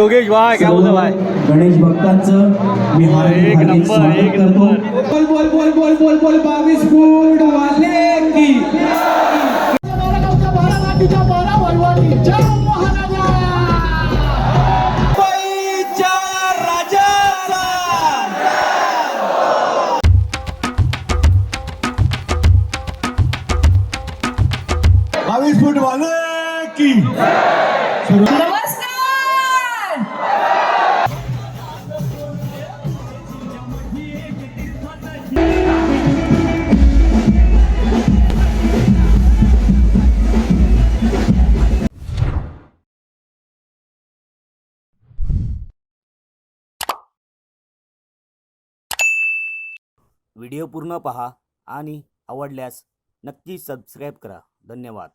योगेश भाई क्या बोलतो भाई गणेश भक्तांचं मी एक नंबर एक नंबर बोल बोल बोल बोल बोल बोल 22 फूट वाले की फूट वाले की व्हिडिओ पूर्ण पहा आणि आवडल्यास नक्की सबस्क्राईब करा. धन्यवाद.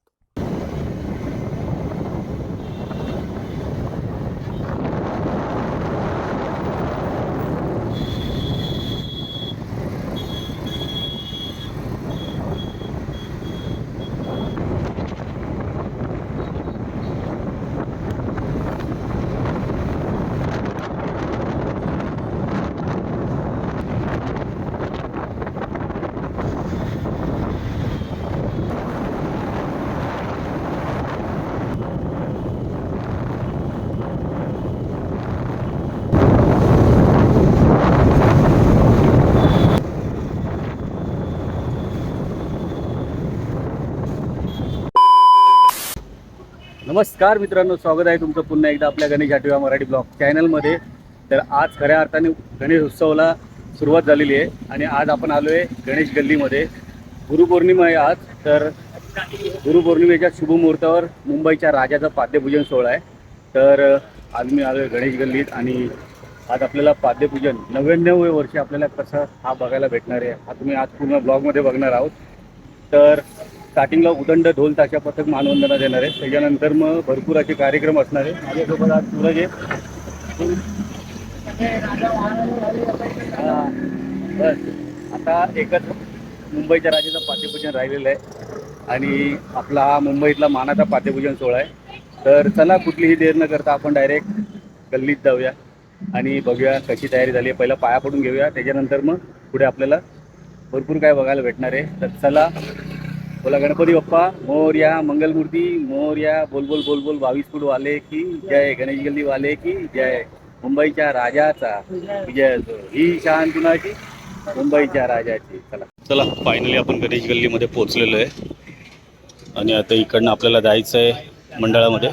नमस्कार मित्रांनो, स्वागत आहे तुमचं पुन्हा एकदा आपल्या गणेश आठव्या मराठी ब्लॉग चॅनलमध्ये. तर आज खऱ्या अर्थाने गणेश उत्सवाला सुरुवात झालेली आहे आणि आज आपण आलो आहे गणेश गल्लीमध्ये. गुरुपौर्णिमा आहे आज. तर गुरुपौर्णिमेच्या शुभमुहूर्तावर मुंबईच्या राजाचा पाद्यपूजन सोहळा आहे. तर आज मी आलो आहे गणेश गल्लीत आणि आज आपल्याला पाद्यपूजन 99वे वर्षी आपल्याला कसं हा बघायला भेटणार आहे हा तुम्ही आज पूर्ण ब्लॉगमध्ये बघणार आहोत. तर स्टार्टिंगला उदंड ढोल ताशा पथक मानवंदना देणार आहे. त्याच्यानंतर मग भरपूर असे कार्यक्रम असणार आहे. माझ्यासोबत आज सूरज आहे. बस आता एकच मुंबईच्या राजाचं पाद्यपूजन राहिलेलं आहे आणि आपला हा मुंबईतला मानाचा पाद्यपूजन सोहळा आहे. तर चला कुठलीही देर न करता आपण डायरेक्ट गल्लीत जाऊया आणि बघूया कशी तयारी झाली आहे. पहिला पाया पडून घेऊया, त्याच्यानंतर मग पुढे आपल्याला भरपूर काय बघायला भेटणार आहे. तर चला, बोला गणपती बाप्पा मोरया, मंगलमूर्ती मोरया, बोल बोल बोल बोल 22 फूट वाले की जय, गणेश गल्ली वाले की जय, मुंबईच्या राजाचा विजय असो, ही शान कुणाची, मुंबईच्या राजाची. चला चला, फायनली आपण गणेश गल्लीमध्ये पोहोचलेलो आहे आणि आता इकडनं आपल्याला जायचं आहे मंडळामध्ये.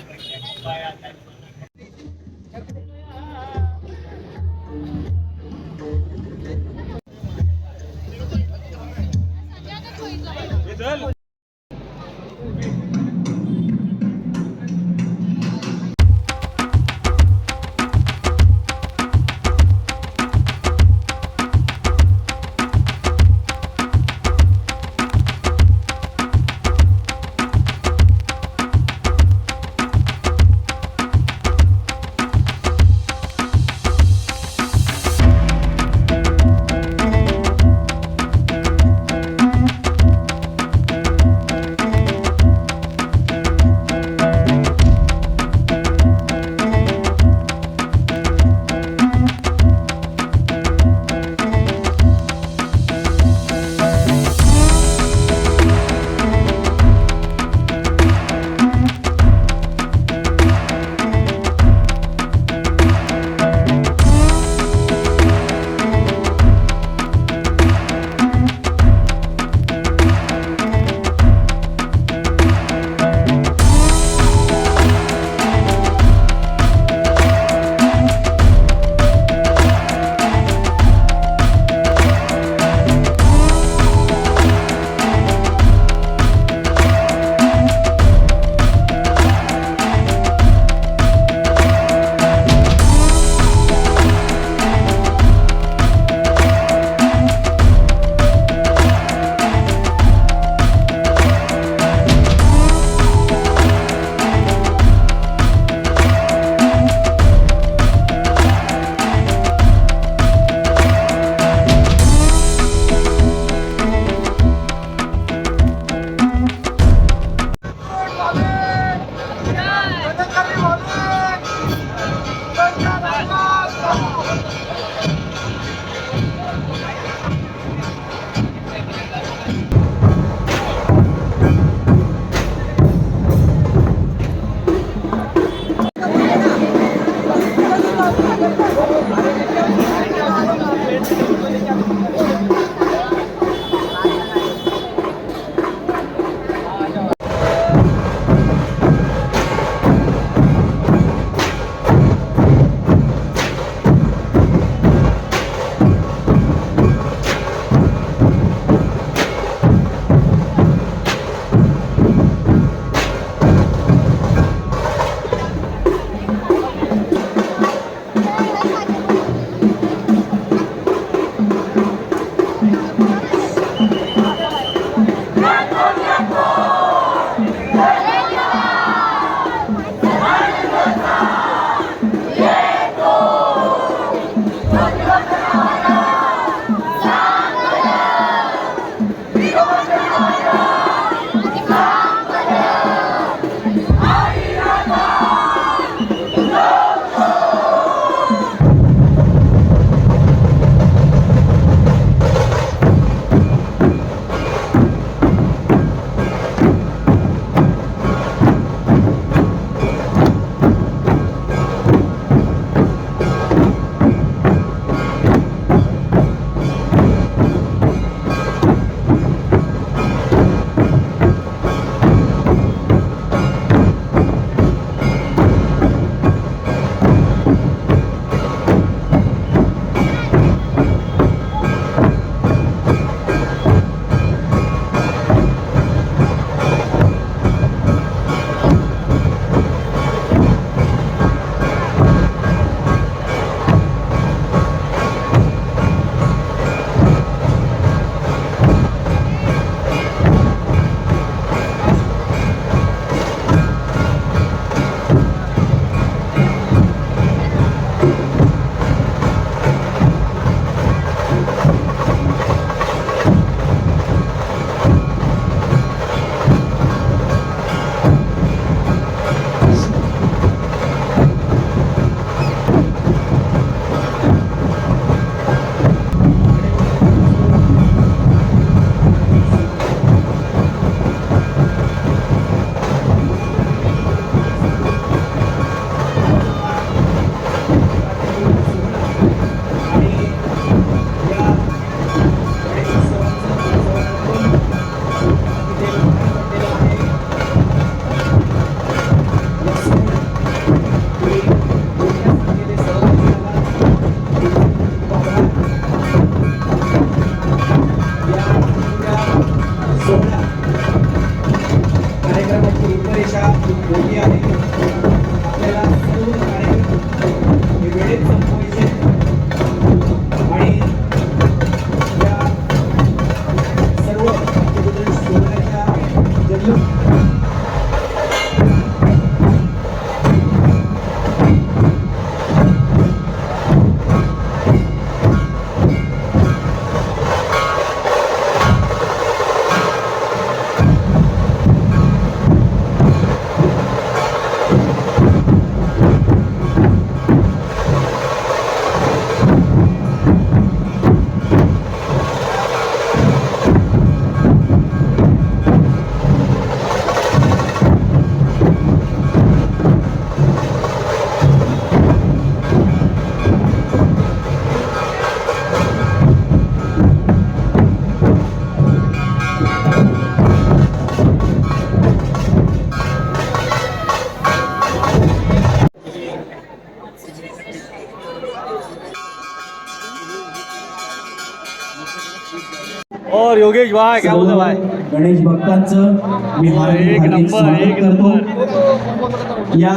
और योगेश भाई क्या बोलतो भाई गणेश भक्तांचं मी हार्दिक एक हार्दिक नंबर, स्वागत एक करतो या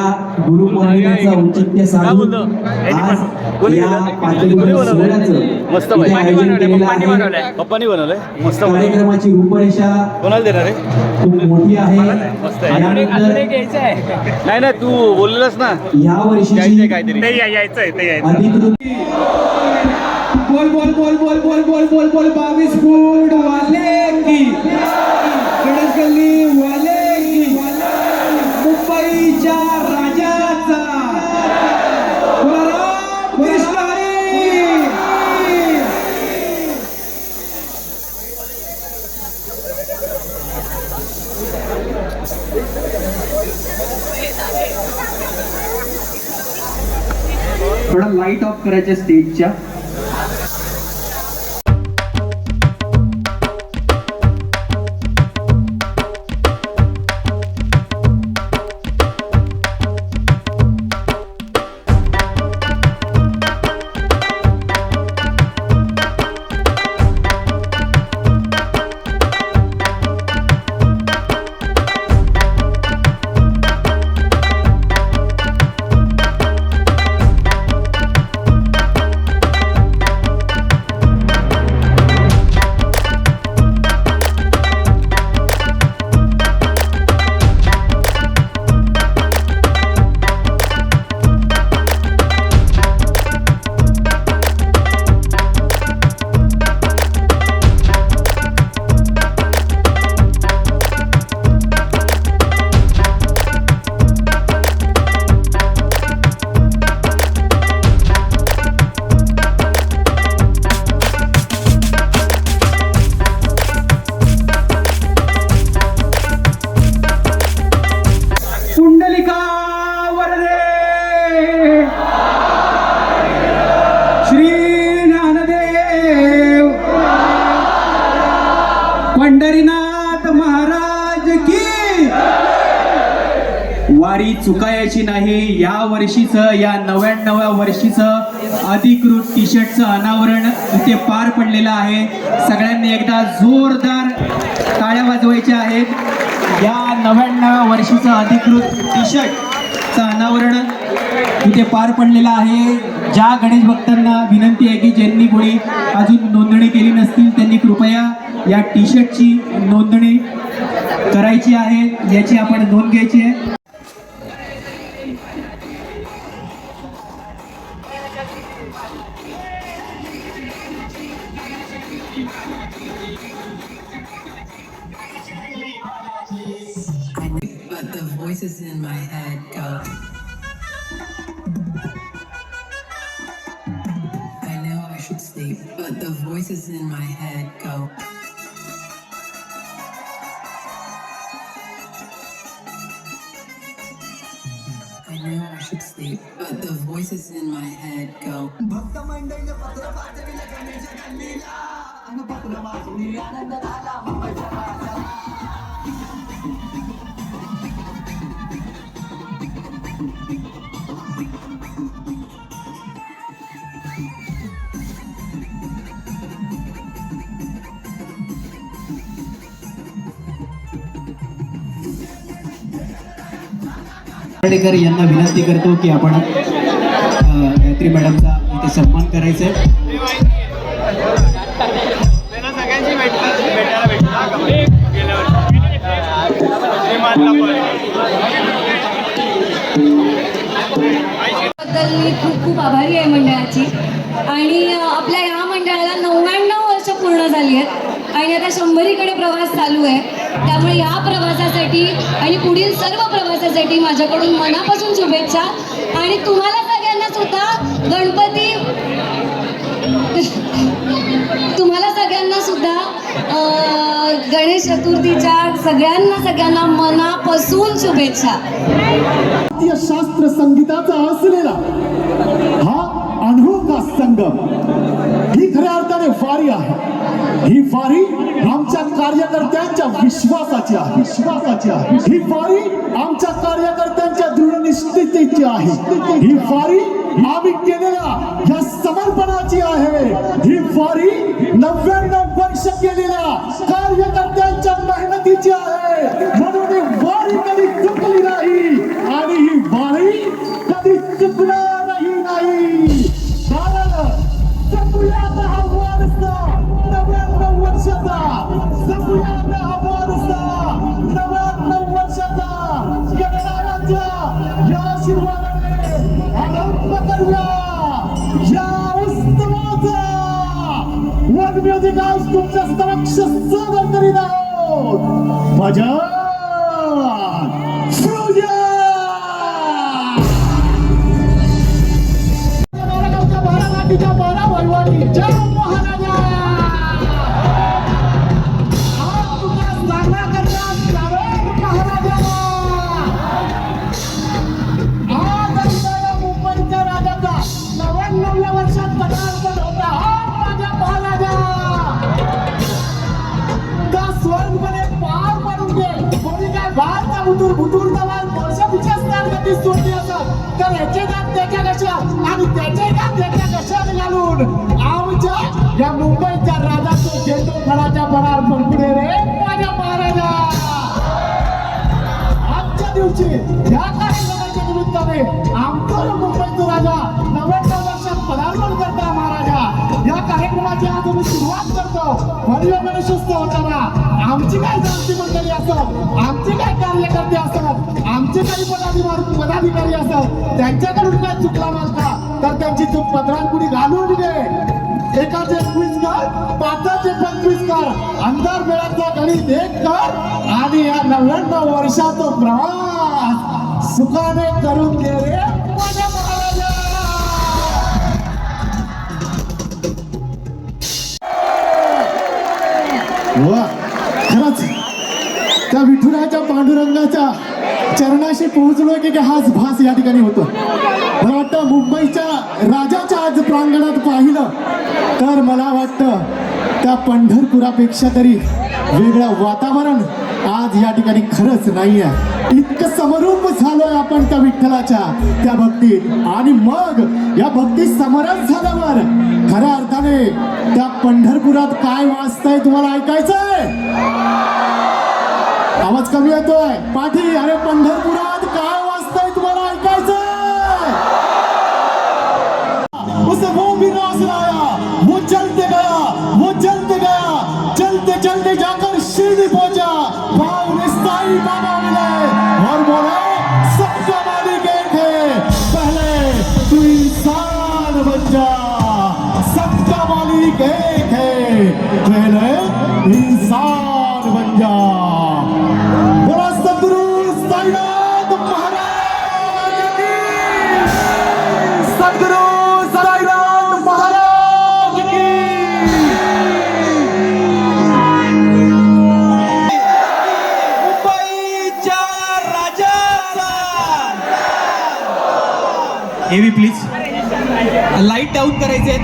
गुरुपौर्णिमेचा औचित्य साधून आज या पाचगुरू सोहळ्याचं मस्त इथे भाई आयोजन केलेलं आहे. पप्पानी बनवलंय मस्त कार्यक्रमाची रूपरेषा कोणाला देणार आहे खूप मोठी आहे. मस्त आहे. यानंतर नाही ना तू बोललेलास ना या वर्षीची यायचंय काहीतरी यायचंय ते यायचं अधिकृत बोल बोल बोल बोल बोल बोल बोल बोल 22 फूट वाले की गणेश गल्ली वाले की मुंबईच्या राजाचा बलराम कृष्ण हरी. थोड़ा लाइट ऑफ करायच्या स्टेजच्या. कुंडलिका वरदे श्री ज्ञानदेव पंढरीनाथ महाराज की. वारी चुकायची नाही. या वर्षीचं, या 99व्या वर्षीचं अधिकृत टी शर्टचं अनावरण इथे पार पडलेलं आहे. सगळ्यांनी एकदा जोरदार टाळ्या वाजवायच्या आहेत. या 99व्या वर्षीचं अधिकृत टी शर्टचं अनावरण इथे पार पडलेलं आहे. ज्या गणेश भक्तांना विनंती आहे की ज्यांनी कोणी अजून नोंदणी केली नसतील त्यांनी कृपया या टी शर्टची नोंदणी करायची आहे. याची आपण नोंद घ्यायची आहे. But the voices in my head go. I know I should sleep, but the voices in my head go. I know I should sleep, but the voices in my head go. Ambedkar यांना विनंती करतो की आपण गायत्री मॅडमचा इथे सन्मान करायचा आहे. बद्दल मी खूप खूप आभारी आहे मंडळाची. आणि आपल्या या मंडळाला 99 वर्ष पूर्ण झाली आहेत आणि आता 100कडे प्रवास चालू आहे. त्यामुळे या प्रवासासाठी आणि पुढील सर्व प्रवासासाठी माझ्याकडून मनापासून शुभेच्छा. आणि तुम्हाला सगळ्यांना सुद्धा गणेश चतुर्थीच्या सगळ्यांना मनापासून शुभेच्छा. भारतीय शास्त्र संगीताचा असलेला हा अनुभव संगम ही खऱ्या अर्थाने वारी आहे. ही वारी आमच्या कार्यकर्त्यांच्या विश्वासाची आहे. ही वारी आमच्या कार्यकर्त्यांच्या दृढनिष्ठतेची आहे. ही वारी आम्ही केलेल्या या समर्पणाची आहे. ही वारी 99 वर्ष केलेल्या कार्यकर्त्यांच्या मेहनतीची आहे. म्हणून ही वारी कधी चुकली नाही आणि ही वारी कधी चुकणारही नाही. कारण जपूयात हा वारसा 99 वर्षाचा. जपूयात हा वारसा 99 वर्षाचा. गणरायाच्या या आशीर्वादाने आरंभ करूया या उत्सवाचा. वन म्युझिक हाऊस तुमच्या समक्ष सादर करीत आहोत भजन सूर्य. महाराजांच्या बारा वैवाटी जय महाराजा. आज तुला सामना करणार सावध महाराजाला. आज मुंबईच्या राजाचा 99व्या पदार्पण होता माझ्या महाराजा का स्वर्गमध्ये पार पडून घे कोणी काय बाहेरचा बुटूर दवाल वर्षापेक्षा स्थानगती सोडली असत तर याचे दात त्याच्या कशात आणि त्याचे दात त्याच्या कशात घालून आमच्या या मुंबईच्या राजाचं झेंडू फळाच्या पदार्पण पुढे रे माझ्या महाराजा आजच्या दिवशी या कार्यक्रमाच्या निमित्ताने आमचा मुंबईचा राजा 99 वर्षात पदार्पण करता महाराजा या कार्यक्रमाची आज आम्ही सुरुवात करतो भव्य गणेशोत्सव होताना आमची काय जाणती मंडळी असत आमचे काय कार्यकर्ते असत आमचे काही पदाधिकारी असत त्यांच्याकडून काय चुकला मालका तर त्यांची चूक पदरांपुढे घालून घे एकाचे 21 कर पाचाचे 25 कर अंधार वेळाचा गणित 1 कर आणि या 99 वर्षाचा प्रवास सुखाने करून दे रे माझ्या महाराजा वा खरंच त्या विठुराच्या पांडुरंगाच्या चरणाशी पोहोचलोय की हाच भास या ठिकाणी होतो मला वाटतं मुंबईच्या राजाच्या आज प्रांगणात पाहिलं तर मला वाटतं त्या पंढरपुरापेक्षा तरी वेगळं वातावरण आज या ठिकाणी खरंच नाही आहे इतकं समरूप झालोय आपण त्या विठ्ठलाच्या त्या भक्तीत आणि मग या भक्ती समरस झाल्यावर खऱ्या अर्थाने त्या पंढरपुरात काय वाचतंय तुम्हाला ऐकायचंय आवाज कमी येतोय पाठी अरे पंढरपुरात काय वाचतंय तुम्हाला ऐकायचंय उसे वो भी नाच लाया वो चलते गया चलते जाकर शिरडी पहुंचा भाव निस्ताई बाबा मिले और बोले सबका मालिक एक है पहले तू इंसान बन जा सबका मालिक एक है पहले इंसान बन जा बोला सद्गुरु साईनाथ महाराज की सद्गुरु साईनाथ महाराज की मुंबईच्या राजाचा एवी प्लीज लाईट डाऊन करायचे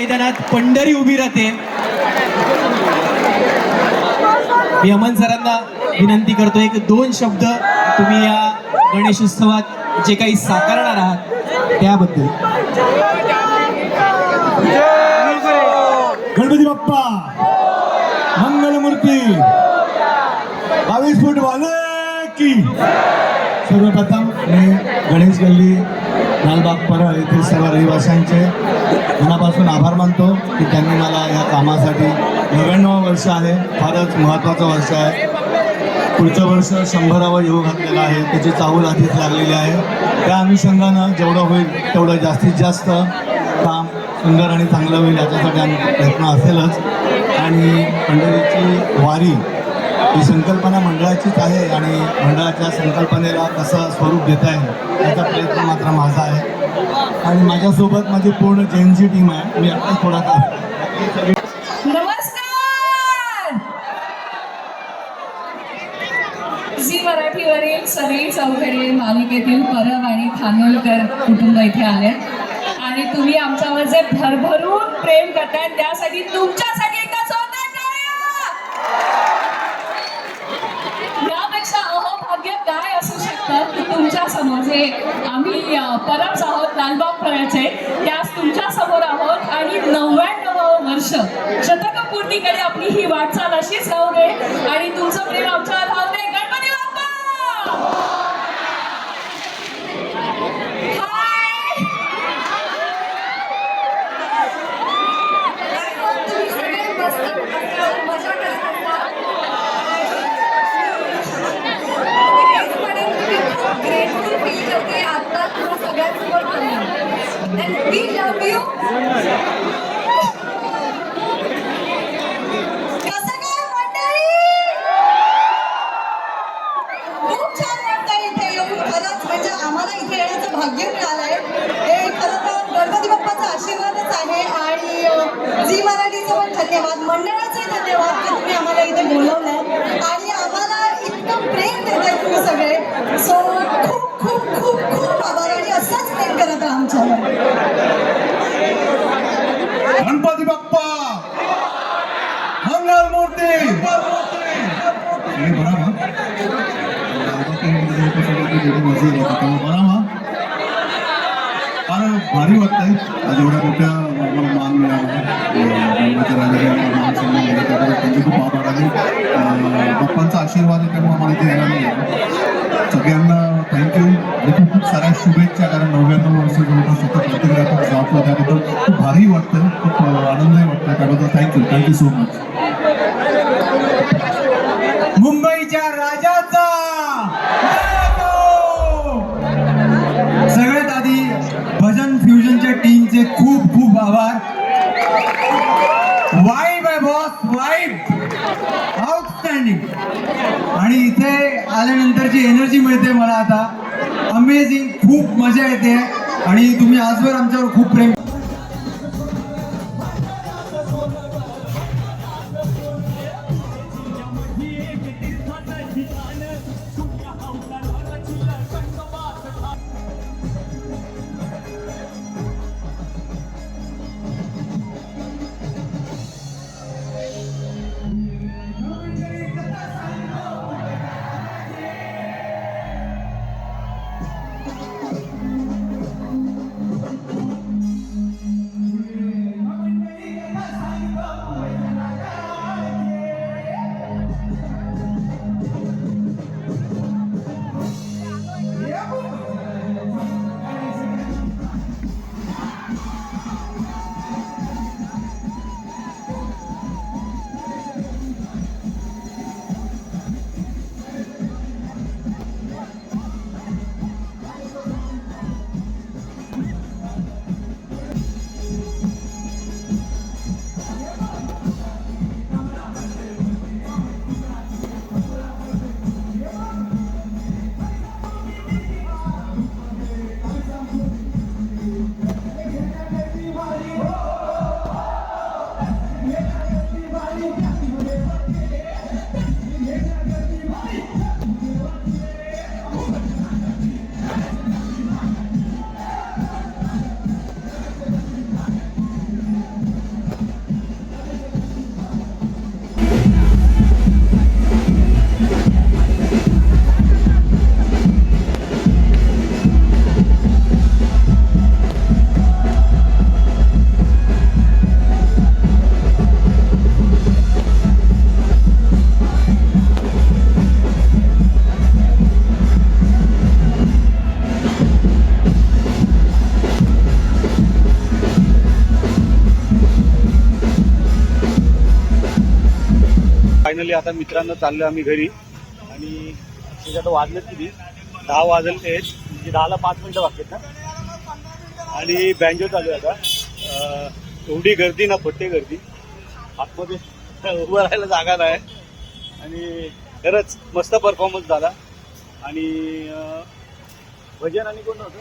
मैदानात पंढरी उभी राहते. मी अमन सरांना विनंती करतो, एक 2 शब्द तुम्ही या गणेश उत्सवात जे काही साकारणार आहात त्याबद्दल. गणपती बाप्पा मंगलमूर्ती 22 फूट वाले की. सर्वप्रथम मी गणेश गल्ली लालबाग परळ येथील सर्व रहिवाशांचे मनापासून आभार मानतो की त्यांनी मला या कामासाठी 99 वर्ष आहे, फारच महत्त्वाचं वर्ष आहे. पुढचं वर्ष 100वा येऊ घातलेलं आहे, त्याची चाहूल आधीच लागलेली आहे. त्या अनुषंगानं जेवढं होईल तेवढं जास्तीत जास्त काम सुंदर आणि चांगलं होईल याच्यासाठी आमचा प्रयत्न असेलच. आणि पंढरीची वारी ही संकल्पना मंडळाचीच आहे आणि मंडळाच्या संकल्पनेला कसं स्वरूप देता येईल याचा प्रयत्न मात्र माझा आहे. आणि माझ्यासोबत माझी पूर्ण जेएनजी टीम आहे. मी आत्ताच थोडासा नमस्कार. झी मराठीवरील सगळी चौघडे मालिकेतील परब आणि खानोलकर कुटुंब इथे आले आणि तुम्ही आमच्यावर जे भरभरून प्रेम करताय त्यासाठी तुमच्यासाठी एकदा जोरदार टाळ्या. यापेक्षा अहोभाग्य काय असू शकतं की तुमच्या समोर जे आम्ही परब आहोत लालबाग परळचे, त्यास तुमच्या समोर आहोत आणि 99वं वर्ष शतकपूर्तीकडे आपली ही वाटचाल अशीच राहू दे आणि तुमचं प्रेम आमच्यावर राहू दे. गणपती बाप्पा. तुम्ही सगळे मस्त मजा करत ग्रेटफुल फील करते आता तुला सगळ्यांसमोर बोलून. And we love you. कसं काय मंडळी? खूप छान वाटतंय इथे येऊन. खरंच म्हणजे आम्हाला इथे येण्याचं भाग्य मिळालंय. हे खरं तर गणपती बाप्पाचा आशीर्वादच आहे आणि झी मराठीचं पण धन्यवाद, मंडळाचे धन्यवाद की तुम्ही आम्हाला इथे बोलवलंय आणि आम्हाला इतकं प्रेम देताय तुम्ही सगळे. सो खूप खूप खूप खूप आभार आणि असंच प्रेम करत राहा आमच्यावर. गणपती बाप्पा मंगलमूर्ती. फार भारी वाटतंय आज एवढ्या मोठ्या आम्हाला मान मिळाला. मान सन्मान मिळाला त्याबद्दल त्यांचे खूप आभार. आणि बाप्पांचा आशीर्वाद आहे त्यामुळे आम्हाला इथे यायला मिळालं. सगळ्यांना थँक्यू आणि खूप खूप साऱ्या शुभेच्छा. कारण 99 वर्ष जवळपास स्वतः प्रतिक्रियात्मक जॉब त्याबद्दल खूप भारी वाटतं, खूप आनंदही वाटतं. त्याबद्दल थँक्यू सो मच. मुंबईच्या राजाचा सगळ्यात आधी भजन फ्युजनच्या टीमचे खूप खूप आभार. वाईब आहे बॉस, वाईब आउटस्टँडिंग. आणि इथे आल्यानंतरची एनर्जी मिळते मला आता, अमेझिंग, खूप मजा येते आणि तुम्ही आजवर आमच्यावर खूप प्रेम. फायनली आता मित्रांनो चाललो आम्ही घरी आणि त्याच्यात वाजलेत किती 10 वाजले आहेत म्हणजे 10ला 5 मिनिटं बाकी आहेत ना आणि बँजो चालू आहे आता एवढी गर्दी ना फट्टे गर्दी आतमध्ये उभं राहायला जागा नाही आणि खरंच मस्त परफॉर्मन्स झाला आणि भजन आणि कोण होतं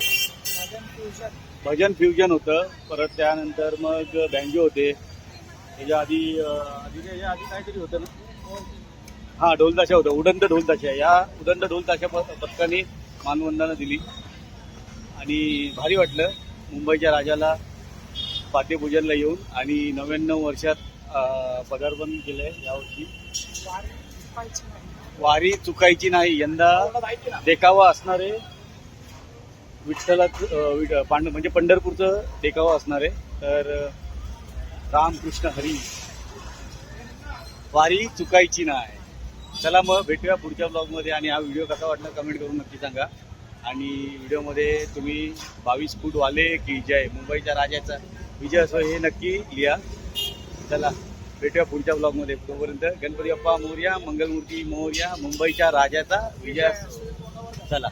भजन फ्युजन होतं परत त्यानंतर मग बँजो होते त्याच्या आधी काहीतरी होतं ना हां ढोलताशा होतं उदंत ढोलताशा या उदंत ढोलताशा पथकाने मानवंदना दिली आणि भारी वाटलं मुंबईच्या राजाला पाद्यपूजनला येऊन आणि 99 वर्षात पदार्पण केलं आहे यावर्षी वारी चुकायची नाही यंदा देखावा असणारे विठ्ठलाच म्हणजे पंढरपूरचं देखावा असणार आहे तर रामकृष्ण हरी वारी चुकायची नाही चला मग भेटूया पुढच्या ब्लॉगमध्ये आणि हा व्हिडिओ कसा वाटला कमेंट करून नक्की सांगा आणि व्हिडिओमध्ये तुम्ही 22 फूट वाले की जय मुंबईच्या राजाचा विजय असो हे नक्की लिहा चला भेटूया पुढच्या ब्लॉगमध्ये तोपर्यंत गणपती बाप्पा मोरया मंगलमूर्ती मोरया मुंबईच्या राजाचा विजय असो चला